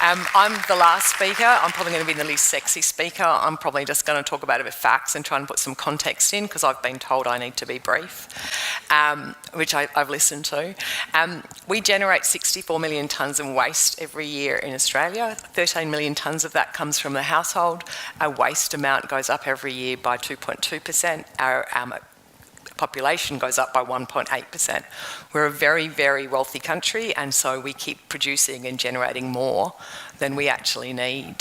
I'm the last speaker. I'm probably going to be the least sexy speaker. I'm probably just going to talk about a bit of facts and try and put some context in because I've been told I need to be brief, which I've listened to. We generate 64 million tonnes of waste every year in Australia. 13 million tonnes of that comes from the household. Our waste amount goes up every year by 2.2%. Our population goes up by 1.8%. We're a very, very wealthy country, and so we keep producing and generating more than we actually need.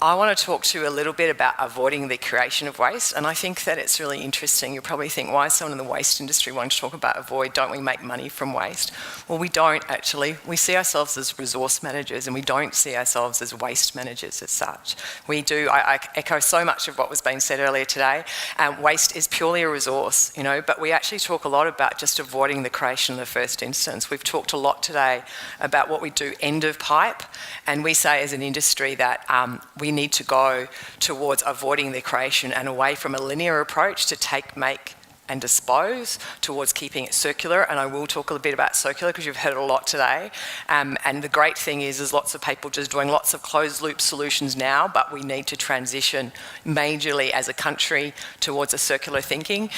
I want to talk to you a little bit about avoiding the creation of waste, and I think that it's really interesting. You'll probably think, why is someone in the waste industry wanting to talk about avoid? Don't we make money from waste? Well, we don't actually. We see ourselves as resource managers, and we don't see ourselves as waste managers as such. We do, I echo so much of what was being said earlier today. Waste is purely a resource, you know, but we actually talk a lot about just avoiding the creation in the first instance. We've talked a lot today about what we do end of pipe, and we say as an industry that we need to go towards avoiding the creation and away from a linear approach to take, make and dispose towards keeping it circular. And I will talk a little bit about circular because you've heard a lot today. And the great thing is there's lots of people just doing lots of closed loop solutions now, but we need to transition majorly as a country towards a circular thinking.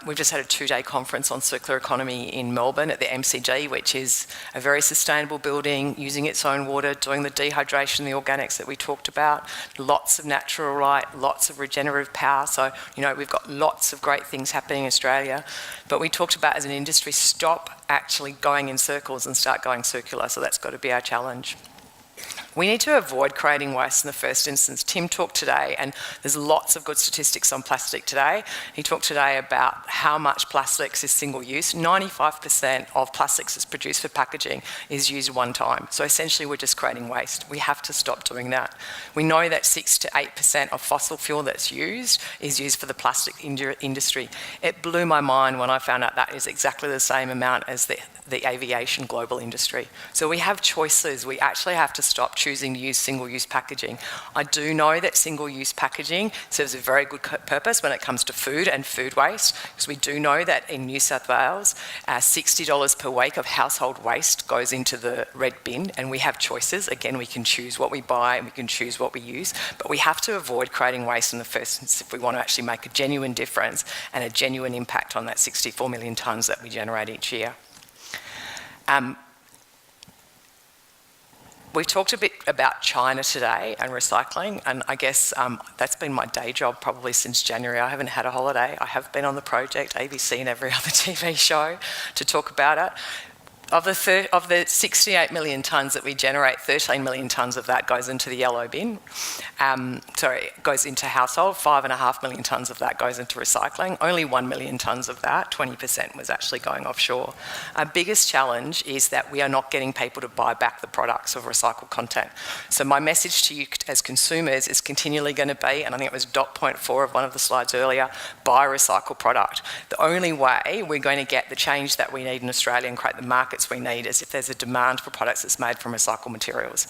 We've just had a 2-day conference on circular economy in Melbourne at the MCG, which is a very sustainable building, using its own water, doing the dehydration, the organics that we talked about, lots of natural light, lots of regenerative power. So, you know, we've got lots of great things happening in Australia, but we talked about as an industry, stop actually going in circles and start going circular. So that's got to be our challenge. We need to avoid creating waste in the first instance. Tim talked today, and there's lots of good statistics on plastic today. He talked today about how much plastics is single use. 95% of plastics that's produced for packaging is used one time. So essentially we're just creating waste. We have to stop doing that. We know that 6 to 8% of fossil fuel that's used is used for the plastic industry. It blew my mind when I found out that is exactly the same amount as the aviation global industry. So we have choices. We actually have to stop choosing to use single-use packaging. I do know that single-use packaging serves a very good purpose when it comes to food and food waste, because we do know that in New South Wales, $60 per week of household waste goes into the red bin, and we have choices. Again, we can choose what we buy and we can choose what we use, but we have to avoid creating waste in the first instance if we want to actually make a genuine difference and a genuine impact on that 64 million tonnes that we generate each year. We've talked a bit about China today and recycling, and I guess that's been my day job probably since January. I haven't had a holiday. I have been on the project, ABC and every other TV show to talk about it. Of the 68 million tonnes that we generate, 13 million tonnes of that goes into the yellow bin. Goes into household. 5.5 million tonnes of that goes into recycling. Only 1 million tonnes of that, 20%, was actually going offshore. Our biggest challenge is that we are not getting people to buy back the products of recycled content. So my message to you as consumers is continually going to be, and I think it was dot point 4 of one of the slides earlier, buy a recycled product. The only way we're going to get the change that we need in Australia and create the markets we need is if there's a demand for products that's made from recycled materials.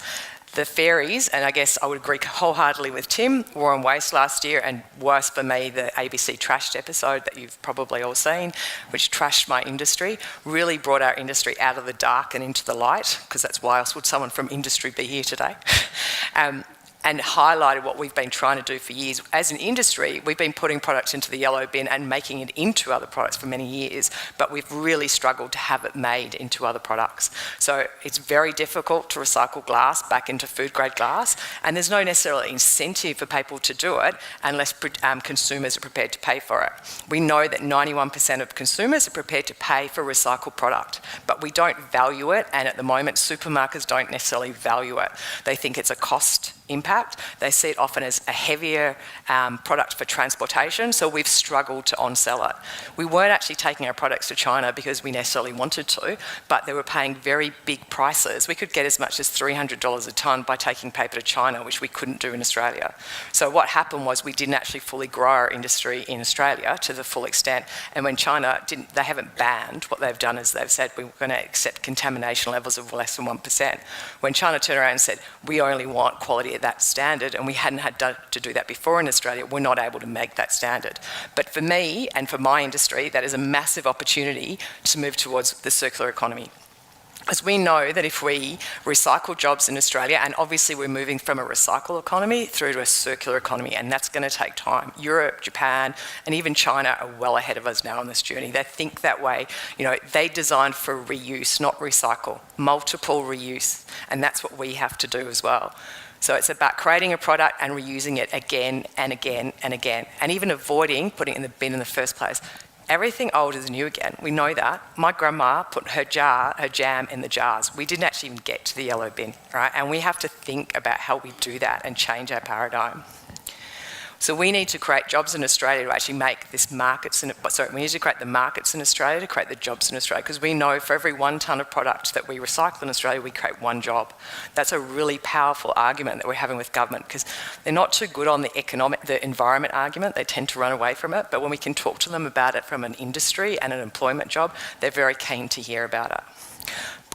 The fairies, and I guess I would agree wholeheartedly with Tim, War on Waste last year, and worse for me, the ABC Trashed episode that you've probably all seen, which trashed my industry, really brought our industry out of the dark and into the light, because that's why else would someone from industry be here today? And highlighted what we've been trying to do for years. As an industry, we've been putting products into the yellow bin and making it into other products for many years, but we've really struggled to have it made into other products. So it's very difficult to recycle glass back into food-grade glass, and there's no necessarily incentive for people to do it unless consumers are prepared to pay for it. We know that 91% of consumers are prepared to pay for a recycled product, but we don't value it, and at the moment, supermarkets don't necessarily value it. They think it's a cost impact. They see it often as a heavier product for transportation, so we've struggled to on-sell it. We weren't actually taking our products to China because we necessarily wanted to, but they were paying very big prices. We could get as much as $300 a tonne by taking paper to China, which we couldn't do in Australia. So what happened was we didn't actually fully grow our industry in Australia to the full extent, and when China didn't, they haven't banned. What they've done is they've said we're going to accept contamination levels of less than 1%. When China turned around and said we only want quality at that standard, and we hadn't had to do that before in Australia, we're not able to make that standard. But for me and for my industry, that is a massive opportunity to move towards the circular economy. As we know that if we recycle jobs in Australia, and obviously we're moving from a recycle economy through to a circular economy, and that's going to take time. Europe, Japan, and even China are well ahead of us now on this journey. They think that way. You know, they designed for reuse, not recycle, multiple reuse, and that's what we have to do as well. So it's about creating a product and reusing it again and again and again, and even avoiding putting it in the bin in the first place. Everything old is new again. We know that. My grandma put her jam in the jars. We didn't actually even get to the yellow bin, right? And we have to think about how we do that and change our paradigm. So we need to create jobs in Australia to actually make this markets, we need to create the markets in Australia to create the jobs in Australia, because we know for every 1 tonne of product that we recycle in Australia, we create 1 job. That's a really powerful argument that we're having with government, because they're not too good on the environment argument. They tend to run away from it, but when we can talk to them about it from an industry and an employment job, they're very keen to hear about it.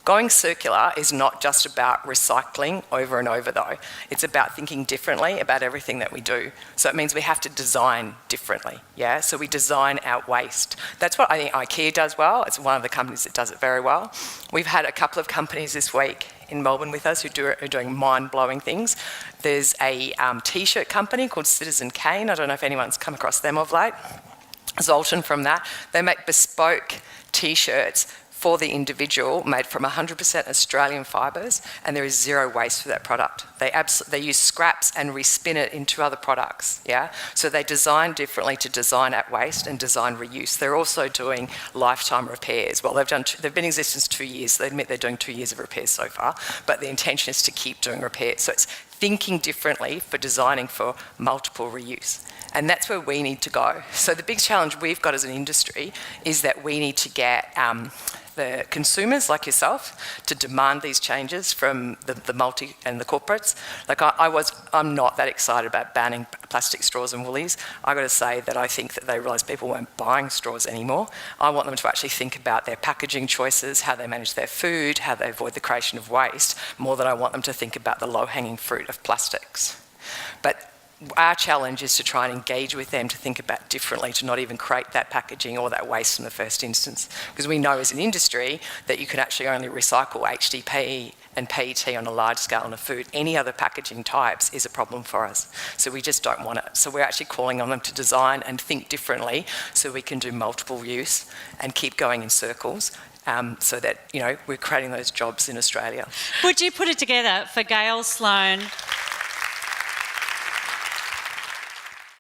Going circular is not just about recycling over and over though. It's about thinking differently about everything that we do. So it means we have to design differently, yeah? So we design our waste. That's what I think IKEA does well. It's one of the companies that does it very well. We've had a couple of companies this week in Melbourne with us who are doing mind-blowing things. There's a t-shirt company called Citizen Kane. I don't know if anyone's come across them of late. Zoltan from that. They make bespoke t-shirts for the individual, made from 100% Australian fibres, and there is zero waste for that product. They use scraps and respin it into other products, yeah? So they design differently to design at waste and design reuse. They're also doing lifetime repairs. Well, they've been in existence 2 years. They admit they're doing 2 years of repairs so far, but the intention is to keep doing repairs. So it's thinking differently for designing for multiple reuse. And that's where we need to go. So the big challenge we've got as an industry is that we need to get the consumers like yourself to demand these changes from the multi and the corporates. Like I'm not that excited about banning plastic straws and woolies. I got to say that I think that they realise people weren't buying straws anymore. I want them to actually think about their packaging choices, how they manage their food, how they avoid the creation of waste, more than I want them to think about the low-hanging fruit of plastics. But our challenge is to try and engage with them to think about differently, to not even create that packaging or that waste in the first instance. Because we know as an industry that you can actually only recycle HDPE and PET on a large scale in a food. Any other packaging types is a problem for us. So we just don't want it. So we're actually calling on them to design and think differently so we can do multiple use and keep going in circles. So that, you know, we're creating those jobs in Australia. Would you put it together for Gayle Sloan